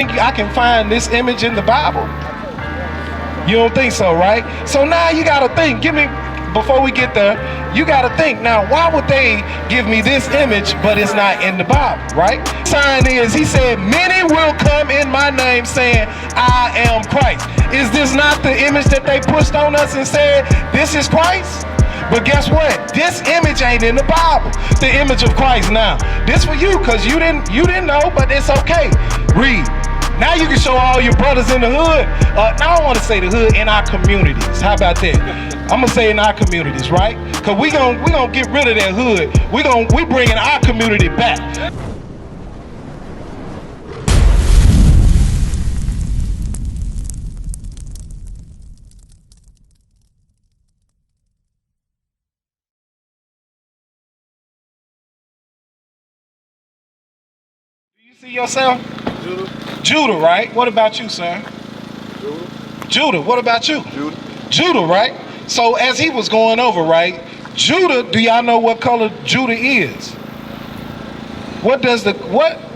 Think I can find this image in the Bible? You don't think so, right? So now you gotta think, before we get there, you gotta think, now why would they give me this image but it's not in the Bible, right? Sign is, he said, many will come in my name saying, I am Christ. Is this not the image that they pushed on us and said, this is Christ? But guess what? This image ain't in the Bible. The image of Christ now. This for you, because you didn't know, but it's okay. Read. Now you can show all your brothers in the hood. Now I want to say the hood in our communities. How about that? I'm gonna say in our communities, right? Cause we gonna get rid of that hood. We bringing our community back. Do you see yourself? Judah, right? What about you, sir? Judah, what about you? Judah, right? So as he was going over, right? Judah, do y'all know what color Judah is? What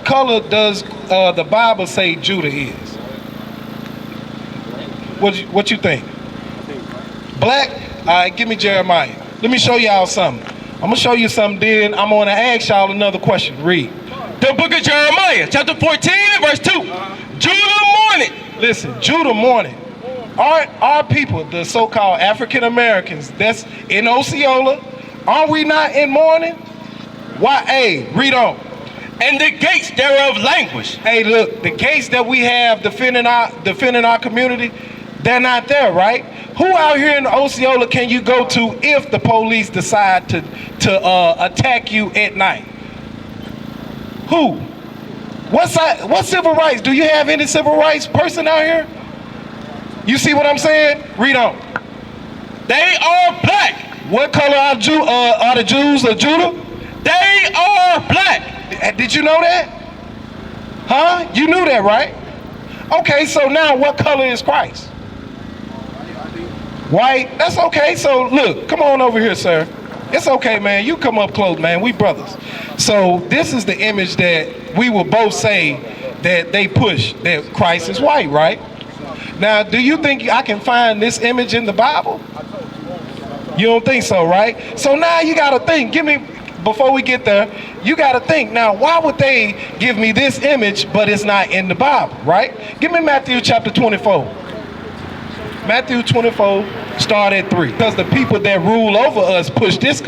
color does the Bible say Judah is? What you think? Black? All right, give me Jeremiah. Let me show y'all something. I'm gonna show you something, then I'm gonna ask y'all another question. Read. The book of Jeremiah, chapter 14 and verse 2. Judah mourning. Listen, Judah mourning. Our people, the so-called African Americans, that's in Osceola, are we not in mourning? Why? Hey, read on. And the gates thereof languish. Hey, look, the gates that we have defending our community, they're not there, right? Who out here in Osceola can you go to if the police decide to attack you at night? Who? What civil rights? Do you have any civil rights person out here? You see what I'm saying? Read on. They are black. What color are the Jews of Judah? They are black. Did you know that? Huh? You knew that, right? Okay, so now what color is Christ? White. That's okay. So look, come on over here, sir. It's okay, man. You come up close, man. We brothers. So this is the image that we will both say that they push, that Christ is white, right? Now, do you think I can find this image in the Bible? You don't think so, right? So now you got to think. Before we get there, you got to think. Now, why would they give me this image, but it's not in the Bible, right? Give me Matthew chapter 24. Matthew 24, start at 3. Because the people that rule over us push this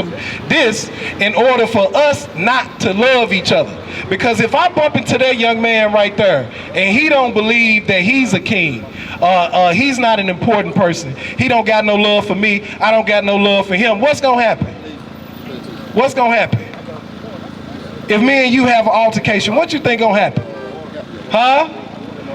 in order for us not to love each other. Because if I bump into that young man right there and he don't believe that he's a king, he's not an important person, he don't got no love for me, I don't got no love for him, what's gonna happen? What's gonna happen? If me and you have an altercation, what you think gonna happen? Huh?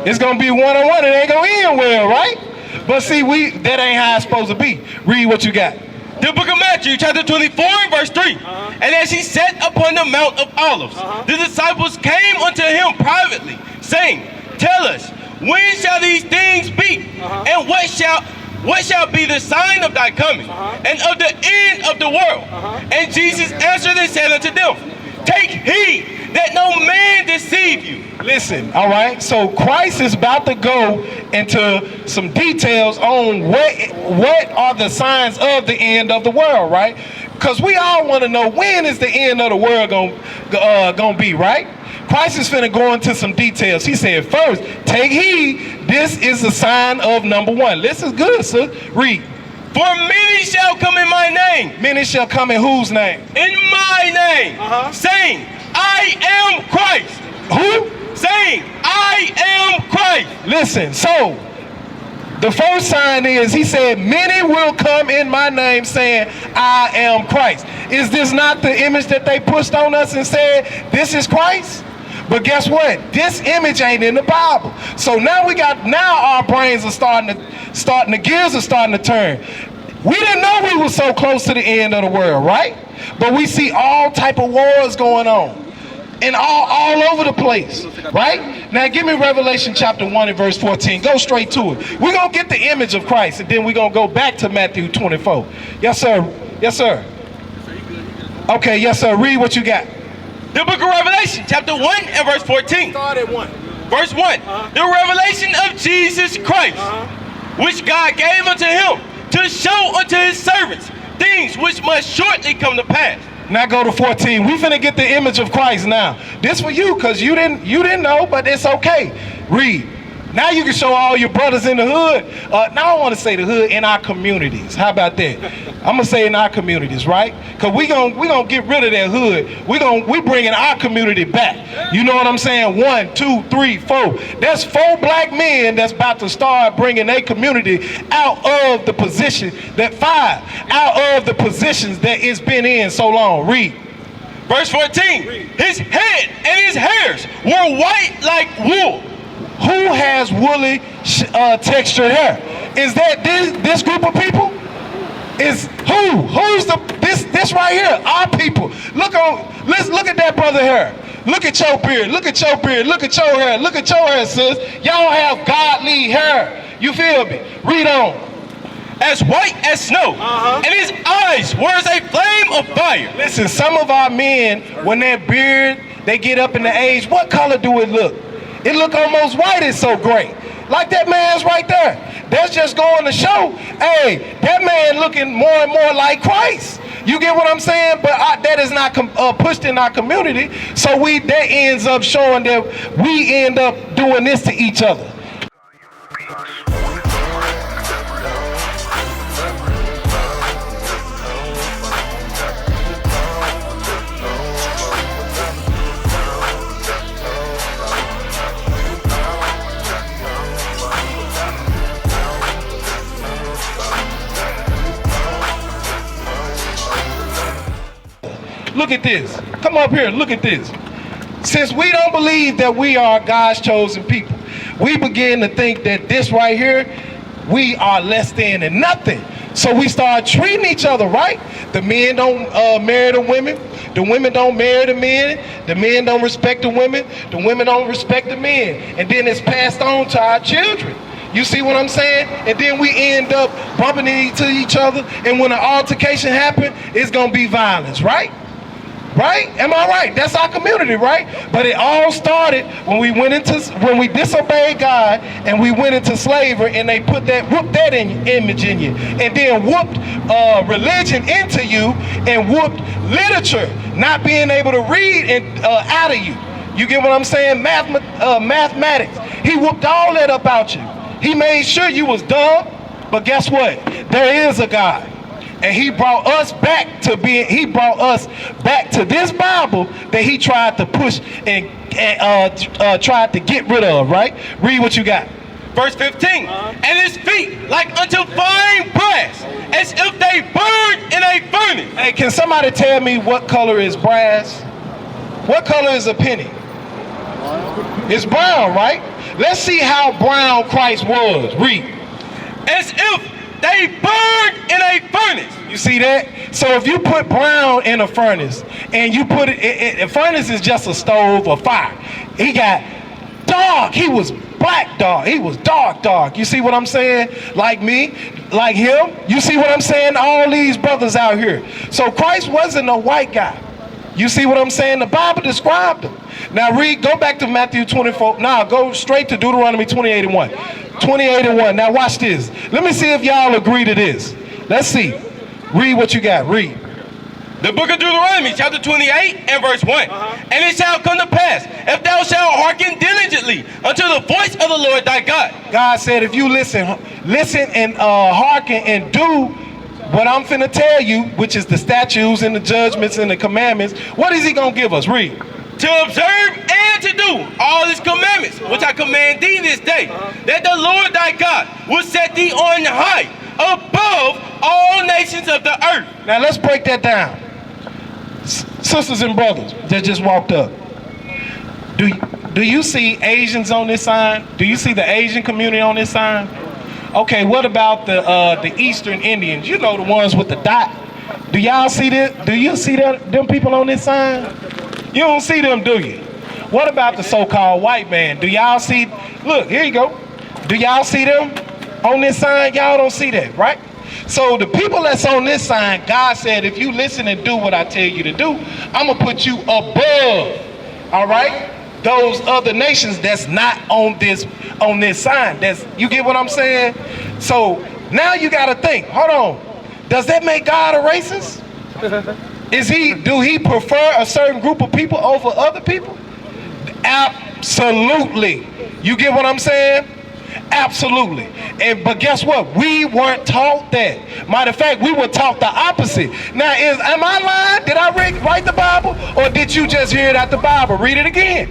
It's gonna be one-on-one, it ain't gonna end well, right? But see, that ain't how it's supposed to be. Read what you got. The book of Matthew, chapter 24 and verse 3. And as he sat upon the Mount of Olives, the disciples came unto him privately, saying, Tell us, when shall these things be? And what shall be the sign of thy coming, and of the end of the world? And Jesus answered and said unto them, Take heed that no man deceive you. Listen, all right? So Christ is about to go into some details on what are the signs of the end of the world, right? Because we all want to know, when is the end of the world gonna be, right? Christ is finna go into some details. He said, first, take heed, this is the sign of number one. This is good, sir. Read. For many shall come in my name. Many shall come in whose name? In my name, saying, I am Christ. Who? Saying, I am Christ. Listen, so the first sign is, he said, many will come in my name saying, I am Christ. Is this not the image that they pushed on us and said, this is Christ? But guess what? This image ain't in the Bible. So now our brains are the gears are starting to turn. We didn't know we were so close to the end of the world, right? But we see all type of wars going on. And all over the place, right? Now give me Revelation chapter 1 and verse 14. Go straight to it. We're going to get the image of Christ, and then we're going to go back to Matthew 24. Yes, sir. Yes, sir. Okay, yes, sir. Read what you got. The book of Revelation, chapter 1 and verse 14. Start at 1. Verse 1. The revelation of Jesus Christ, which God gave unto him to show unto his servants things which must shortly come to pass. Now go to 14. We finna get the image of Christ now. This for you, because you didn't know, but it's okay. Read. Now you can show all your brothers in the hood. Now I want to say the hood in our communities. How about that? I'm gonna say in our communities, right? Cause we gonna get rid of that hood. We bringing our community back. You know what I'm saying? 1, 2, 3, 4. That's 4 black men that's about to start bringing their community out of the position that 5 out of the positions that it's been in so long. Read. Verse 14. His head and his hairs were white like wool. Who has woolly textured hair? Is that this group of people? Is who? Who's this right here? Our people. Let's look at that brother hair. Look at your beard. Look at your beard. Look at your hair. Look at your hair, sis. Y'all have godly hair. You feel me? Read on. As white as snow, and his eyes were as a flame of fire. Listen, some of our men, when their beard, they get up in the age, what color do it look? It look almost white. It's so great. Like that man's right there. That's just going to show, hey, that man looking more and more like Christ. You get what I'm saying? But that is not pushed in our community. So that ends up showing that we end up doing this to each other. Look at this. Come up here. Look at this. Since we don't believe that we are God's chosen people, we begin to think that this right here, we are less than and nothing. So we start treating each other right. The men don't marry the women. The women don't marry the men. The men don't respect the women. The women don't respect the men. And then it's passed on to our children. You see what I'm saying? And then we end up bumping into each other. And when an altercation happens, it's going to be violence, right? Right? Am I right? That's our community, right? But it all started when we disobeyed God and we went into slavery, and they whooped that image in you, and then whooped religion into you, and whooped literature, not being able to read out of you. You get what I'm saying? Mathematics. He whooped all that up out you. He made sure you was dumb, but guess what? There is a God. And he brought us back to this Bible that he tried to push and tried to get rid of, right? Read what you got. Verse 15. And his feet like unto fine brass, as if they burned in a furnace. Hey, can somebody tell me what color is brass? What color is a penny? It's brown, right? Let's see how brown Christ was. Read. As if they burned in a furnace. You see that? So if you put brown in a furnace, and you put a furnace is just a stove or fire. He got dark. He was black dark. He was dark. You see what I'm saying? Like me, like him. You see what I'm saying? All these brothers out here. So Christ wasn't a white guy. You see what I'm saying? The Bible described him. Now go back to Matthew 24. Now go straight to Deuteronomy 28:1. 28:1. Now watch this. Let me see if y'all agree to this. Let's see. Read what you got. Read. The book of Deuteronomy, chapter 28 and verse 1. And it shall come to pass, if thou shalt hearken diligently unto the voice of the Lord thy God. God said, if you listen and hearken and do what I'm finna tell you, which is the statutes and the judgments and the commandments, what is he gonna give us? Read. To observe and to do all his commandments, which I command thee this day, that the Lord thy God will set thee on high above all nations of the earth. Now let's break that down. Sisters and brothers that just walked up. Do you see Asians on this sign? Do you see the Asian community on this sign? Okay, what about the Eastern Indians? You know, the ones with the dot. Do y'all see that? Do you see them people on this sign? You don't see them, do you? What about the so-called white man? Do y'all see? Look, here you go. Do y'all see them on this sign? Y'all don't see that, right? So the people that's on this sign, God said, if you listen and do what I tell you to do, I'm going to put you above, all right? those other nations that's not on this sign. You get what I'm saying? So now you got to think. Hold on. Does that make God a racist? Do he prefer a certain group of people over other people? Absolutely. You get what I'm saying? Absolutely. But guess what? We weren't taught that. Matter of fact, we were taught the opposite. Now, am I lying? Did I write the Bible? Or did you just hear it out the Bible? Read it again.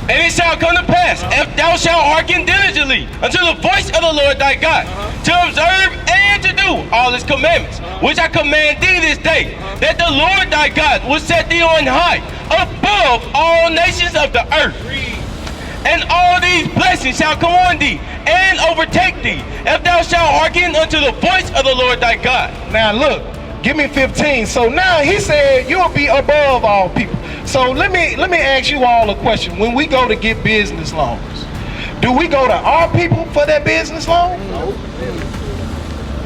And it shall come to pass, if thou shalt hearken diligently unto the voice of the Lord thy God, to observe and to do all his commandments, which I command thee this day, that the Lord thy God will set thee on high above all nations of the earth. And all these blessings shall come on thee and overtake thee, if thou shalt hearken unto the voice of the Lord thy God. Now look, give me 15. So now he said you'll be above all people. So let me ask you all a question. When we go to get business loans, do we go to our people for that business loan? No.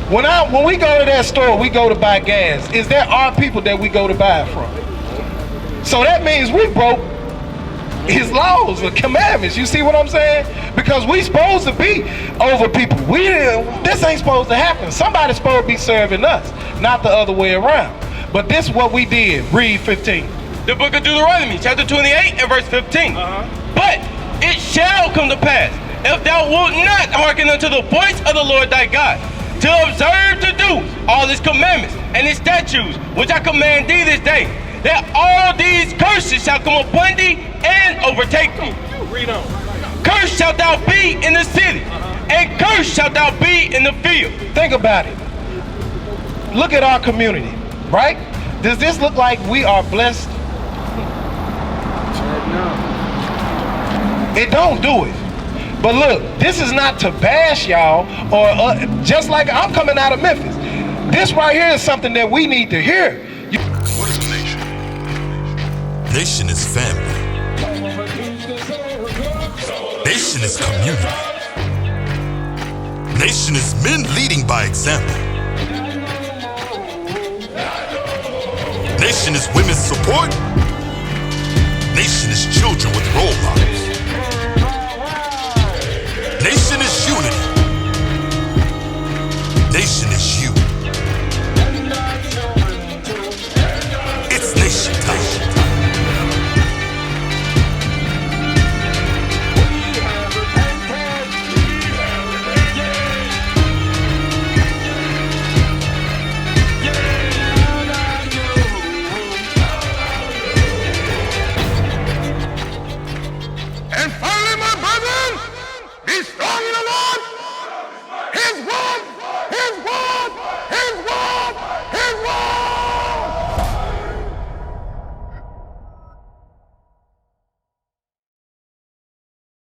When we go to that store, we go to buy gas. Is that our people that we go to buy it from? So that means we broke his laws, the commandments. You see what I'm saying? Because we supposed to be over people. This ain't supposed to happen. Somebody's supposed to be serving us, not the other way around. But this is what we did. Read 15. The book of Deuteronomy, chapter 28 and verse 15. But it shall come to pass, if thou wilt not hearken unto the voice of the Lord thy God, to observe to do all his commandments and his statutes, which I command thee this day, that all these curses shall come upon thee and overtake thee. Read on. Cursed shalt thou be in the city, and cursed shalt thou be in the field. Think about it. Look at our community, right? Does this look like we are blessed? It don't do it. But look, this is not to bash y'all, or just like I'm coming out of Memphis. This right here is something that we need to hear. What is a nation? Nation is family. Nation is community. Nation is men leading by example. Nation is women's support. Nation is children with role models. Nation is unity. Nation is you. It's nation time. And finally, my brethren, be strong in the Lord. His word